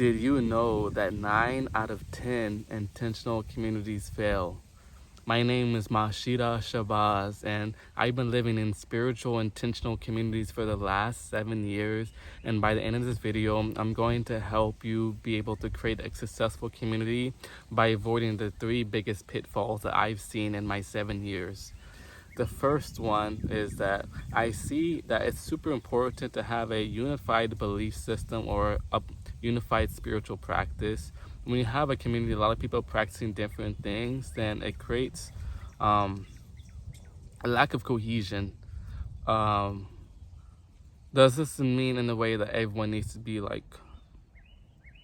Did you know that 9 out of 10 intentional communities fail? My name is Mashida Shabazz, and I've been living in spiritual intentional communities for the last 7 years. And by the end of this video, I'm going to help you be able to create a successful community by avoiding the 3 biggest pitfalls that I've seen in my 7 years. The first one is that I see that it's super important to have a unified belief system or a unified spiritual practice. When you have a community, a lot of people practicing different things, then it creates a lack of cohesion. Um, does this mean in a way that everyone needs to be like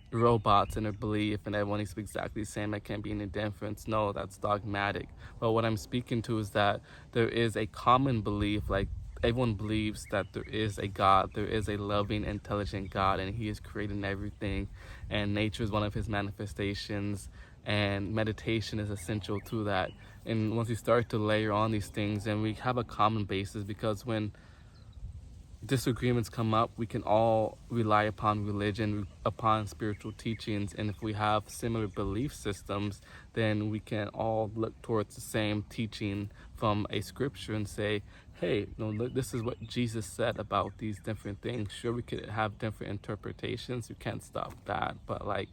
robots in their belief and everyone needs to be exactly the same? There can't be any difference. No, that's dogmatic. But what I'm speaking to is that there is a common belief, like everyone believes that there is a God, there is a loving, intelligent God, and He is creating everything, and nature is one of His manifestations, and meditation is essential to that. And once we start to layer on these things, then we have a common basis, because when disagreements come up, we can all rely upon religion, upon spiritual teachings, and if we have similar belief systems, then we can all look towards the same teaching from a scripture and say, hey, no, look, this is what Jesus said about these different things. Sure, we could have different interpretations, you can't stop that, but like,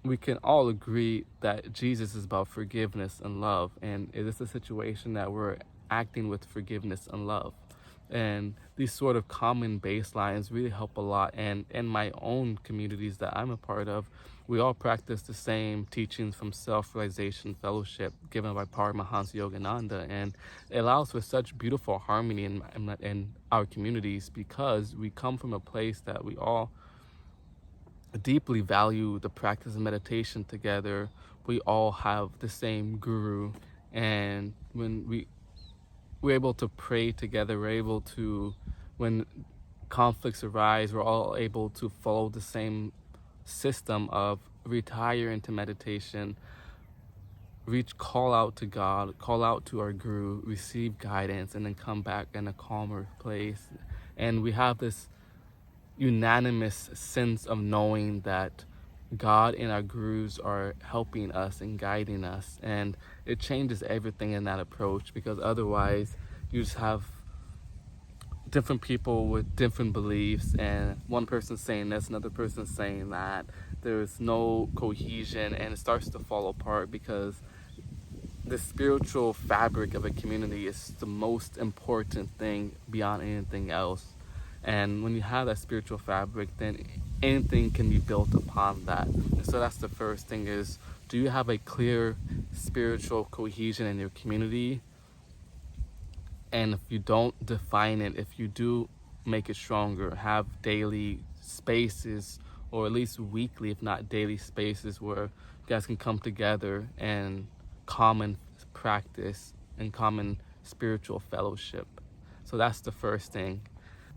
we can all agree that Jesus is about forgiveness and love, and it is a situation that we're acting with forgiveness and love. And these sort of common baselines really help a lot. And in my own communities that I'm a part of, we all practice the same teachings from Self-Realization Fellowship given by Paramahansa Yogananda, and it allows for such beautiful harmony in our communities, because we come from a place that we all deeply value the practice of meditation together. We all have the same guru, and when we're able to pray together, we're able to, when conflicts arise, we're all able to follow the same system of retire into meditation, call out to God, call out to our guru, receive guidance, and then come back in a calmer place. And we have this unanimous sense of knowing that God and our gurus are helping us and guiding us, and it changes everything in that approach, because otherwise you just have different people with different beliefs, and one person saying this, another person saying that. There's no cohesion, and it starts to fall apart, because the spiritual fabric of a community is the most important thing beyond anything else. And when you have that spiritual fabric, then anything can be built upon that. And so that's the first thing, is, do you have a clear spiritual cohesion in your community? And if you don't define it, if you do make it stronger, have daily spaces, or at least weekly, if not daily spaces, where you guys can come together and common practice and common spiritual fellowship. So that's the first thing.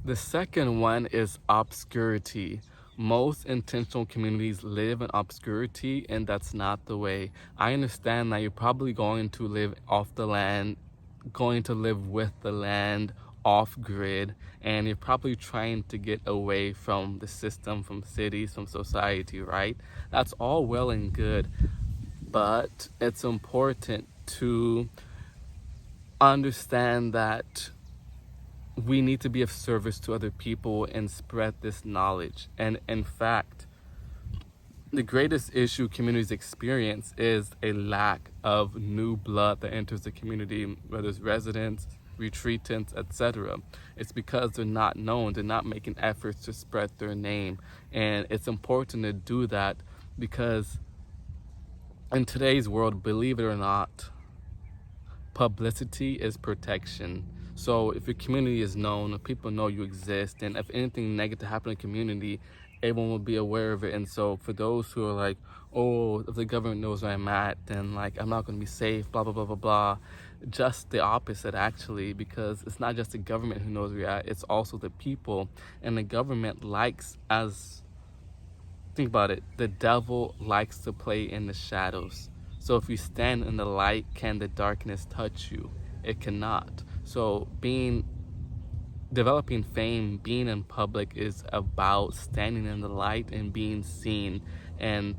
The second one is obscurity. Most intentional communities live in obscurity, and that's not the way. I understand that you're probably going to live off the land, going to live with the land, off grid, and you're probably trying to get away from the system, from cities, from society, right? That's all well and good, but it's important to understand that we need to be of service to other people and spread this knowledge. And in fact, the greatest issue communities experience is a lack of new blood that enters the community, whether it's residents, retreatants, etc. It's because they're not known, they're not making efforts to spread their name. And it's important to do that, because in today's world, believe it or not, publicity is protection. So if your community is known, if people know you exist, and if anything negative happens in the community, everyone will be aware of it. And so for those who are like, oh, if the government knows where I'm at, then like I'm not going to be safe, blah, blah, blah, blah, blah. Just the opposite, actually, because it's not just the government who knows where you're at, it's also the people. And the government likes, think about it, the devil likes to play in the shadows. So if you stand in the light, can the darkness touch you? It cannot. So being developing fame, being in public is about standing in the light and being seen and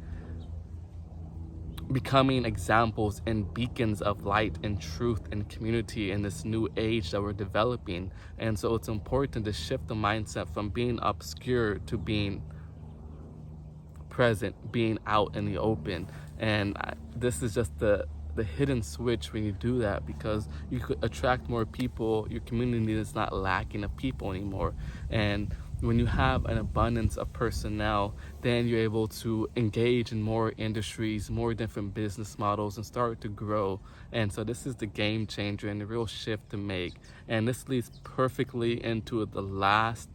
becoming examples and beacons of light and truth and community in this new age that we're developing. And so it's important to shift the mindset from being obscure to being present, being out in the open. And this is just the hidden switch when you do that, because you could attract more people. Your community is not lacking of people anymore. And when you have an abundance of personnel, then you're able to engage in more industries, more different business models, and start to grow. And so this is the game changer and the real shift to make. And this leads perfectly into the last,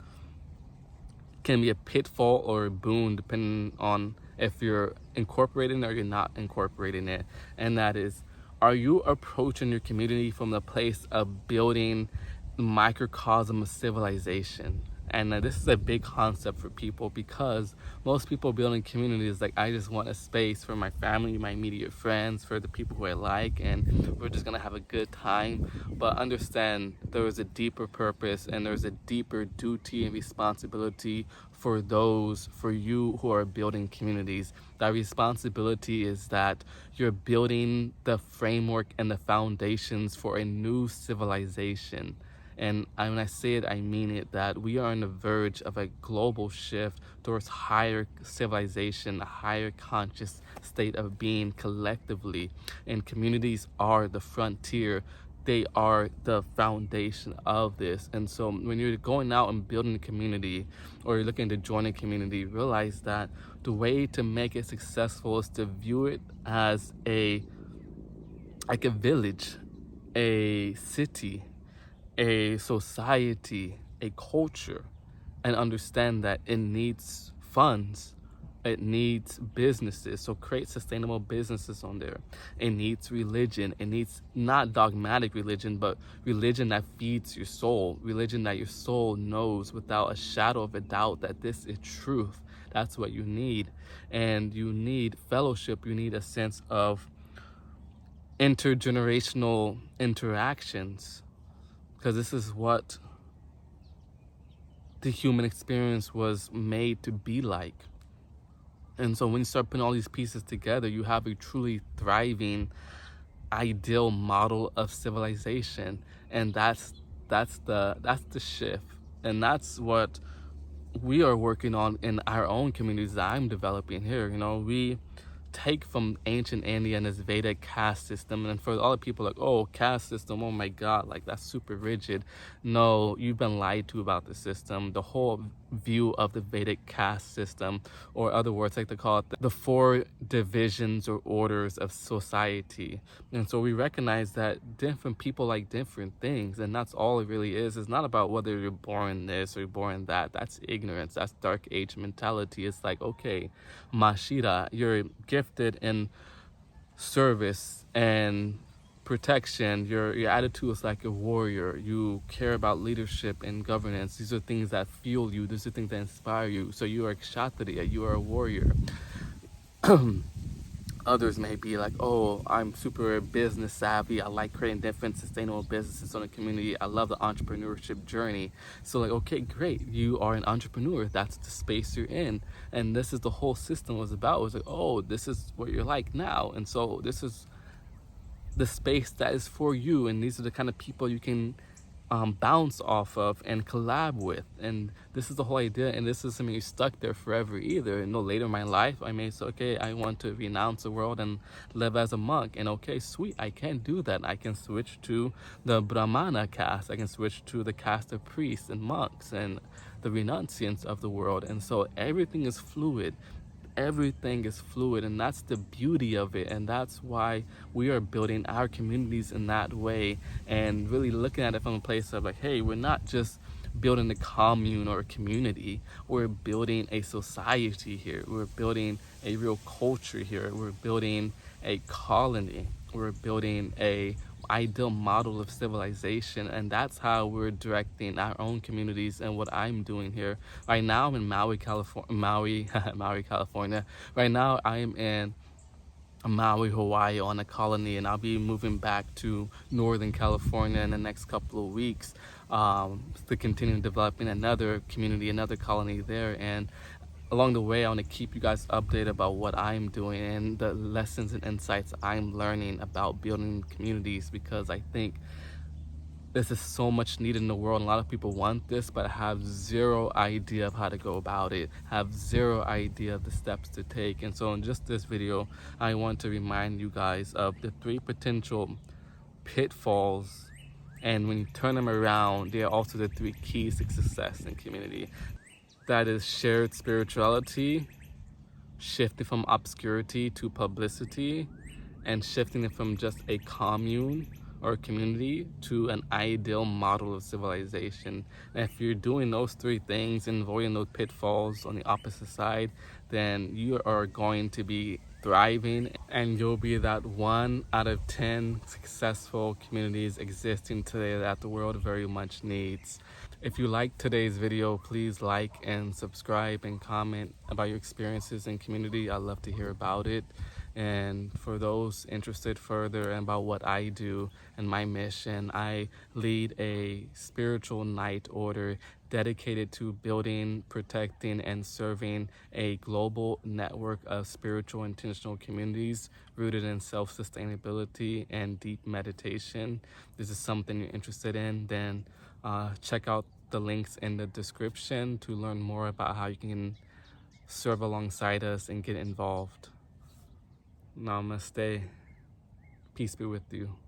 can be a pitfall or a boon depending on if you're incorporating it or you're not incorporating it. And that is, are you approaching your community from the place of building microcosm of civilization? And this is a big concept for people, because most people building communities like, I just want a space for my family, my immediate friends, for the people who I like, and we're just gonna have a good time. But understand there is a deeper purpose and there's a deeper duty and responsibility for you who are building communities. That responsibility is that you're building the framework and the foundations for a new civilization. And when I say it, I mean it, that we are on the verge of a global shift towards higher civilization, a higher conscious state of being collectively. And communities are the frontier. They are the foundation of this. And so when you're going out and building a community, or you're looking to join a community, realize that the way to make it successful is to view it as like a village, a city, a society, a culture, and understand that it needs funds, it needs businesses. So create sustainable businesses on there. It needs religion. It needs not dogmatic religion, but religion that feeds your soul, religion that your soul knows without a shadow of a doubt that this is truth. That's what you need. And you need fellowship. You need a sense of intergenerational interactions, because this is what the human experience was made to be like. And so when you start putting all these pieces together, you have a truly thriving, ideal model of civilization. And that's the shift. And that's what we are working on in our own communities that I'm developing here. We take from ancient India and this Vedic caste system, and for all the people like, oh, caste system, oh my god, like that's super rigid. No, you've been lied to about the system. The whole view of the Vedic caste system, or other words like they call it, the 4 divisions or orders of society. And so we recognize that different people like different things, and that's all it really is. It's not about whether you're born this or you're born that. That's ignorance. That's dark age mentality. It's like, okay, Mashida, you're gifted in service and protection. Your attitude is like a warrior. You care about leadership and governance. These are things that fuel you. These are things that inspire you. So you are a Kshatriya. You are a warrior. Others may be like, oh, I'm super business savvy. I like creating different sustainable businesses on the community. I love the entrepreneurship journey. So like, okay, great. You are an entrepreneur. That's the space you're in. And this is the whole system was about. It was like, oh, this is what you're like now. And so this is the space that is for you. And these are the kind of people you can bounce off of and collab with. And this is the whole idea. And this isn't me stuck there forever either. Later in my life, I may say, okay, I want to renounce the world and live as a monk. And okay, sweet, I can do that. I can switch to the Brahmana caste. I can switch to the caste of priests and monks and the renunciants of the world. And so everything is fluid. Everything is fluid, and that's the beauty of it. And that's why we are building our communities in that way, and really looking at it from a place of like, hey, we're not just building a commune or a community. We're building a society here. We're building a real culture here. We're building a colony. We're building a ideal model of civilization, and that's how we're directing our own communities. And what I'm doing here right now, I'm in Maui, California. Right now, I'm in Maui, Hawaii on a colony, and I'll be moving back to Northern California in the next couple of weeks. to continue developing another community, another colony there. And along the way, I want to keep you guys updated about what I'm doing and the lessons and insights I'm learning about building communities, because I think this is so much needed in the world. A lot of people want this, but have zero idea of how to go about it, have zero idea of the steps to take. And so in just this video, I want to remind you guys of the 3 potential pitfalls, and when you turn them around, they are also the 3 keys to success in community. That is shared spirituality, shifting from obscurity to publicity, and shifting it from just a commune or community to an ideal model of civilization. And if you're doing those 3 things and avoiding those pitfalls on the opposite side, then you are going to be thriving, and you'll be that 1 out of 10 successful communities existing today that the world very much needs. If you liked today's video, please like and subscribe and comment about your experiences in community. I'd love to hear about it. And for those interested further about what I do and my mission, I lead a spiritual night order dedicated to building, protecting, and serving a global network of spiritual intentional communities rooted in self-sustainability and deep meditation. This is something you're interested in, then check out the links in the description to learn more about how you can serve alongside us and get involved. Namaste. Peace be with you.